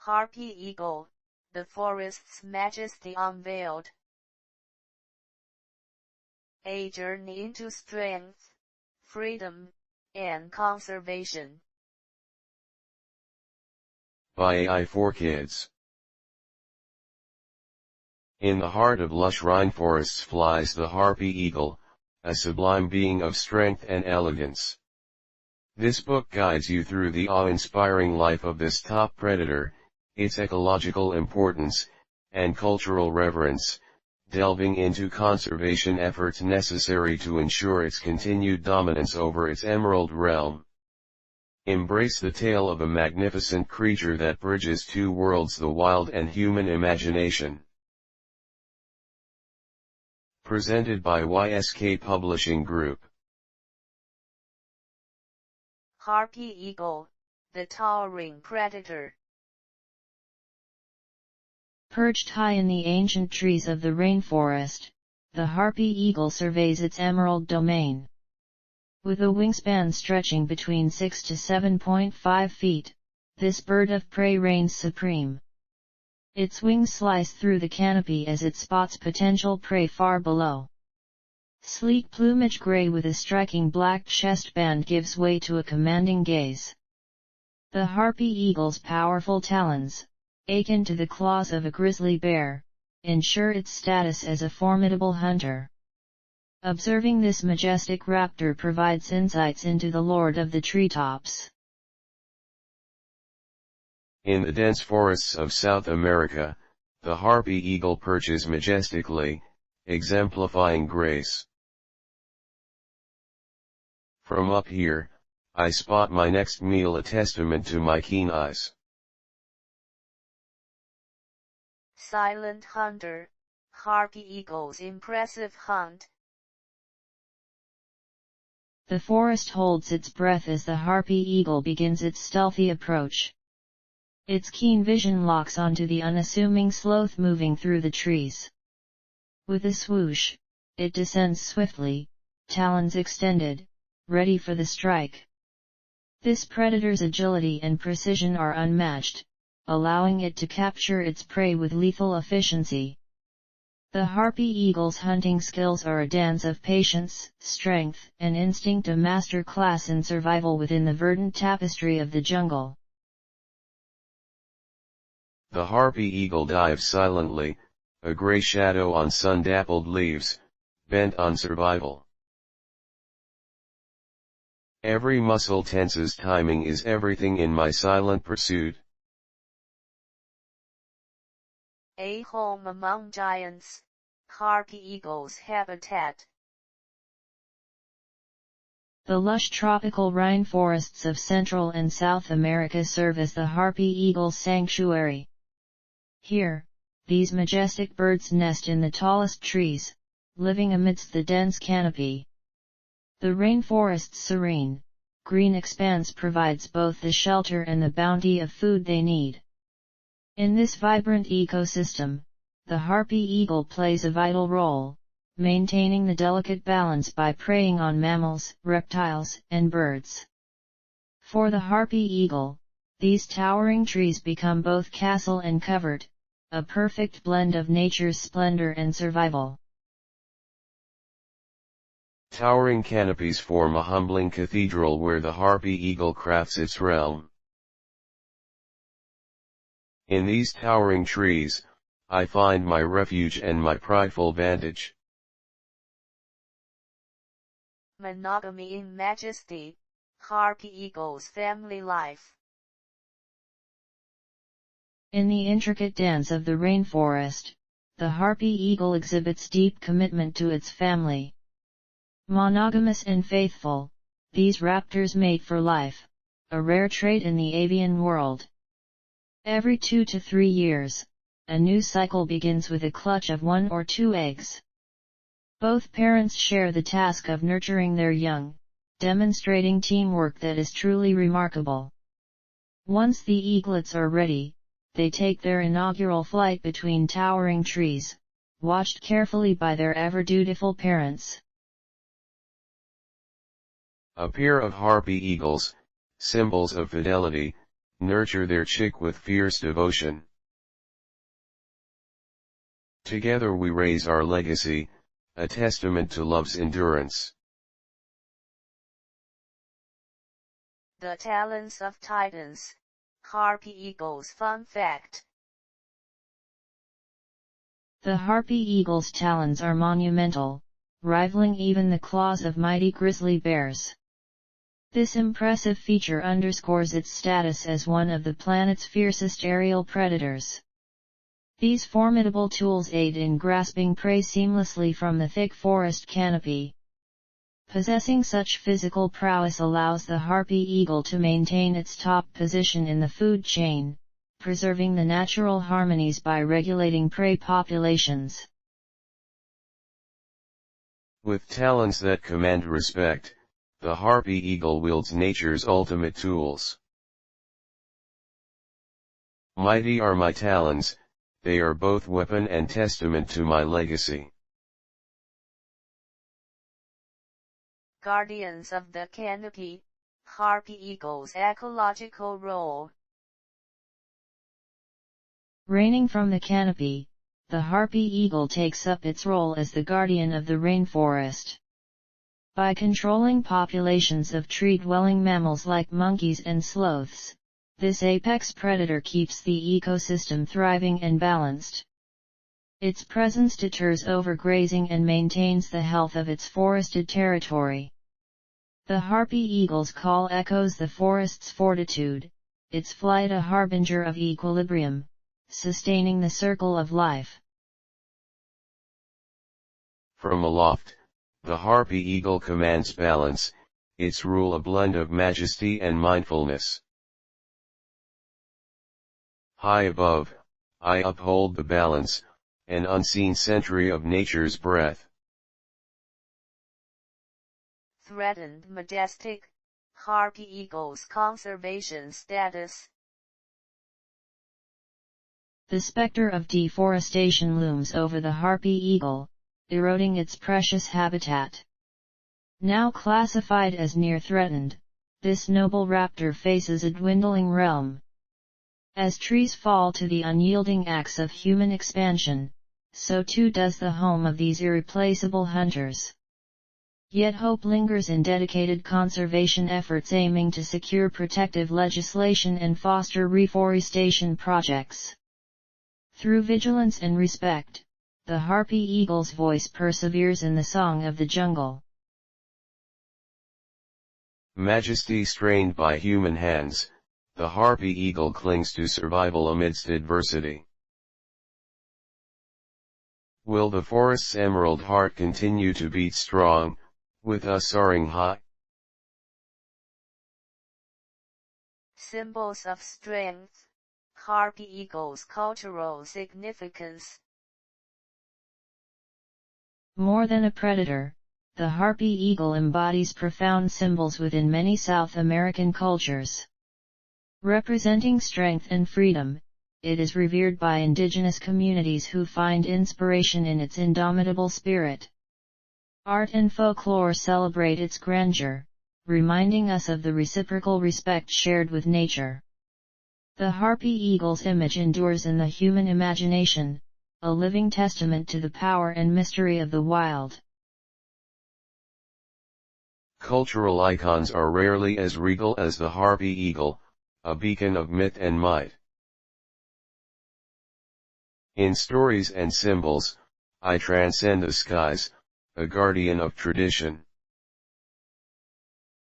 Harpy eagle, the forest's majesty unveiled. A journey into strength, freedom, and conservation. By AI for Kids. In the heart of lush rainforests flies the harpy eagle, a sublime being of strength and elegance. This book guides you through the awe-inspiring life of this top predator, its ecological importance, and cultural reverence, delving into conservation efforts necessary to ensure its continued dominance over its emerald realm. Embrace the tale of a magnificent creature that bridges two worlds, the wild and human imagination. Presented by YSK Publishing Group. Harpy eagle, the towering predator. Perched high in the ancient trees of the rainforest, the harpy eagle surveys its emerald domain. With a wingspan stretching between 6 to 7.5 feet, this bird of prey reigns supreme. Its wings slice through the canopy as it spots potential prey far below. Sleek plumage gray with a striking black chest band gives way to a commanding gaze. The harpy eagle's powerful talons, akin to the claws of a grizzly bear, ensure its status as a formidable hunter. Observing this majestic raptor provides insights into the lord of the treetops. In the dense forests of South America, the harpy eagle perches majestically, exemplifying grace. From up here, I spot my next meal, a testament to my keen eyes. Silent hunter, harpy eagle's impressive hunt. The forest holds its breath as the harpy eagle begins its stealthy approach. Its keen vision locks onto the unassuming sloth moving through the trees. With a swoosh, it descends swiftly, talons extended, ready for the strike. This predator's agility and precision are unmatched, allowing it to capture its prey with lethal efficiency. The harpy eagle's hunting skills are a dance of patience, strength, and instinct, a master class in survival within the verdant tapestry of the jungle. The harpy eagle dives silently, a gray shadow on sun-dappled leaves, bent on survival. Every muscle tenses, timing is everything in my silent pursuit. A home among giants, harpy eagle's habitat. The lush tropical rainforests of Central and South America serve as the harpy eagle's sanctuary. Here, these majestic birds nest in the tallest trees, living amidst the dense canopy. The rainforest's serene, green expanse provides both the shelter and the bounty of food they need. In this vibrant ecosystem, the harpy eagle plays a vital role, maintaining the delicate balance by preying on mammals, reptiles, and birds. For the harpy eagle, these towering trees become both castle and covert, a perfect blend of nature's splendor and survival. Towering canopies form a humbling cathedral where the harpy eagle crafts its realm. In these towering trees, I find my refuge and my prideful vantage. Monogamy in majesty, harpy eagle's family life. In the intricate dance of the rainforest, the harpy eagle exhibits deep commitment to its family. Monogamous and faithful, these raptors mate for life, a rare trait in the avian world. Every 2 to 3 years, a new cycle begins with a clutch of 1 or 2 eggs. Both parents share the task of nurturing their young, demonstrating teamwork that is truly remarkable. Once the eaglets are ready, they take their inaugural flight between towering trees, watched carefully by their ever-dutiful parents. A pair of harpy eagles, symbols of fidelity, nurture their chick with fierce devotion. Together we raise our legacy, a testament to love's endurance. The talents of titans. Harpy eagles. Fun fact. The harpy eagle's talons are monumental, rivaling even the claws of mighty grizzly bears. This impressive feature underscores its status as one of the planet's fiercest aerial predators. These formidable tools aid in grasping prey seamlessly from the thick forest canopy. Possessing such physical prowess allows the harpy eagle to maintain its top position in the food chain, preserving the natural harmonies by regulating prey populations. With talons that command respect, the harpy eagle wields nature's ultimate tools. Mighty are my talons, they are both weapon and testament to my legacy. Guardians of the canopy. Harpy eagle's ecological role. Reigning from the canopy, the harpy eagle takes up its role as the guardian of the rainforest. By controlling populations of tree-dwelling mammals like monkeys and sloths, this apex predator keeps the ecosystem thriving and balanced. Its presence deters overgrazing and maintains the health of its forested territory. The harpy eagle's call echoes the forest's fortitude, its flight a harbinger of equilibrium, sustaining the circle of life. From aloft, the harpy eagle commands balance, its rule a blend of majesty and mindfulness. High above, I uphold the balance, an unseen sentry of nature's breath. Threatened majestic. Harpy eagle's conservation status. The specter of deforestation looms over the harpy eagle, eroding its precious habitat. Now classified as near threatened, this noble raptor faces a dwindling realm. As trees fall to the unyielding axe of human expansion, so too does the home of these irreplaceable hunters. Yet hope lingers in dedicated conservation efforts aiming to secure protective legislation and foster reforestation projects. Through vigilance and respect, the harpy eagle's voice perseveres in the song of the jungle. Majesty strained by human hands, the harpy eagle clings to survival amidst adversity. Will the forest's emerald heart continue to beat strong, with us soaring high? Symbols of strength. Harpy eagle's cultural significance. More than a predator, the harpy eagle embodies profound symbols within many South American cultures. Representing strength and freedom, it is revered by indigenous communities who find inspiration in its indomitable spirit. Art and folklore celebrate its grandeur, reminding us of the reciprocal respect shared with nature. The harpy eagle's image endures in the human imagination, a living testament to the power and mystery of the wild. Cultural icons are rarely as regal as the harpy eagle, a beacon of myth and might. In stories and symbols, I transcend the skies, a guardian of tradition.